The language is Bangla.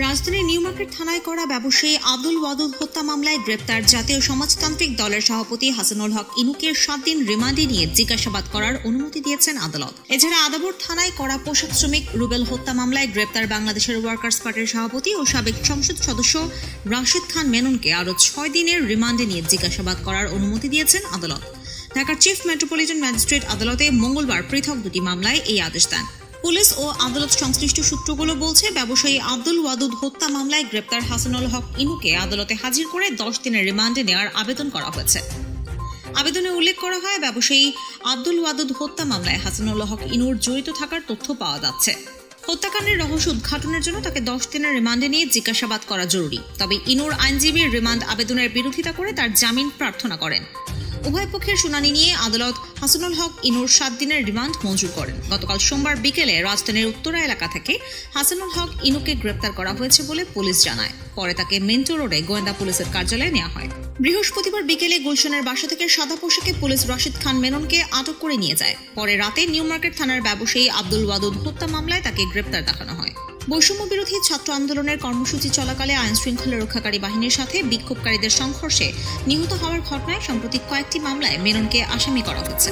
রাজধানীর নিউ মার্কেট থানায় করা ব্যবসায়ী আব্দুল ওয়াদুদ হত্যা মামলায় গ্রেপ্তার জাতীয় সমাজতান্ত্রিক দলের সভাপতি হাসানুল হক ইনুকে 7 দিন রিমান্ডে নিয়ে জিজ্ঞাসাবাদ করার অনুমতি দিয়েছেন আদালত। এছাড়া আদাবর থানায় করা পোশাক শ্রমিক রুবেল হত্যা মামলায় গ্রেপ্তার বাংলাদেশের ওয়ার্কার্স পার্টির সভাপতি ও সাবেক সংসদ সদস্য রাশিদ খান মেননকে আরও 6 দিনের রিমান্ডে নিয়ে জিজ্ঞাসাবাদ করার অনুমতি দিয়েছেন আদালত। ঢাকার চিফ মেট্রোপলিটন ম্যাজিস্ট্রেট আদালতে মঙ্গলবার পৃথক 2টি মামলায় এই আদেশ দেন। পুলিশ ও আদালত সংশ্লিষ্ট সূত্রগুলো বলছে, ব্যবসায়ী আব্দুল ওয়াদুদ হত্যা মামলায় গ্রেপ্তার হাসানুল হক ইনুকে আদালতে হাজির করে 10 দিনের রিমান্ডে নেওয়ার আবেদন করা হয়েছে। আবেদনে উল্লেখ করা হয়, ব্যবসায়ী আব্দুল ওয়াদুদ হত্যা মামলায় হাসানুল হক ইনুর জড়িত থাকার তথ্য পাওয়া যাচ্ছে। হত্যাকাণ্ডের রহস্য উদ্ঘাটনের জন্য তাকে 10 দিনের রিমান্ডে নিয়ে জিজ্ঞাসাবাদ করা জরুরি। তবে ইনুর আইনজীবী রিমান্ড আবেদনের বিরোধিতা করে তার জামিন প্রার্থনা করেন। উভয় পক্ষের শুনানি নিয়ে আদালত হাসানুল হক ইনুর 7 দিনের রিমান্ড মঞ্জুর করেন। গতকাল সোমবার বিকেলে রাজধানীর উত্তরা এলাকা থেকে হাসানুল হক ইনুকে গ্রেপ্তার করা হয়েছে বলে পুলিশ জানায়। পরে তাকে মিন্টো রোডে গোয়েন্দা পুলিশের কার্যালয়ে নেওয়া হয়। বৃহস্পতিবার বিকেলে গুলশানের বাসা থেকে সাদা পোশাকে পুলিশ রাশিদ খান মেননকে আটক করে নিয়ে যায়। পরে রাতে নিউ মার্কেট থানার ব্যবসায়ী আব্দুল ওয়াদুদ হত্যা মামলায় তাকে গ্রেপ্তার দেখানো হয়। বৈষম্য বিরোধী ছাত্র আন্দোলনের কর্মসূচি চলাকালে আইন শৃঙ্খলা রক্ষাকারী বাহিনীর সাথে বিক্ষোভকারীদের সংঘর্ষে নিহত হওয়ার ঘটনায় সম্প্রতি কয়েকটি মামলায় মেননকে আসামি করা হয়েছে।